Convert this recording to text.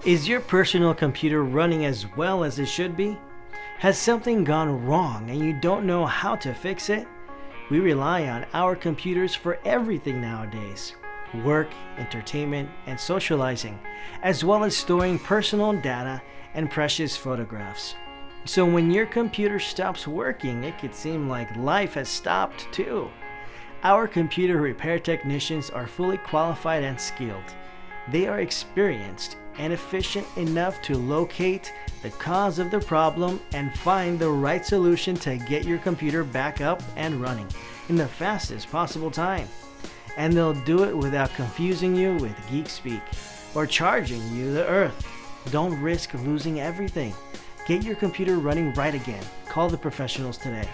Is your personal computer running as well as it should be? Has something gone wrong and you don't know how to fix it? We rely on our computers for everything nowadays. Work, entertainment, and socializing, as well as storing personal data and precious photographs. So when your computer stops working, it could seem like life has stopped too. Our computer repair technicians are fully qualified and skilled. They are experienced and efficient enough to locate the cause of the problem and find the right solution to get your computer back up and running in the fastest possible time. And they'll do it without confusing you with geek speak or charging you the earth. Don't risk losing everything. Get your computer running right again. Call the professionals today.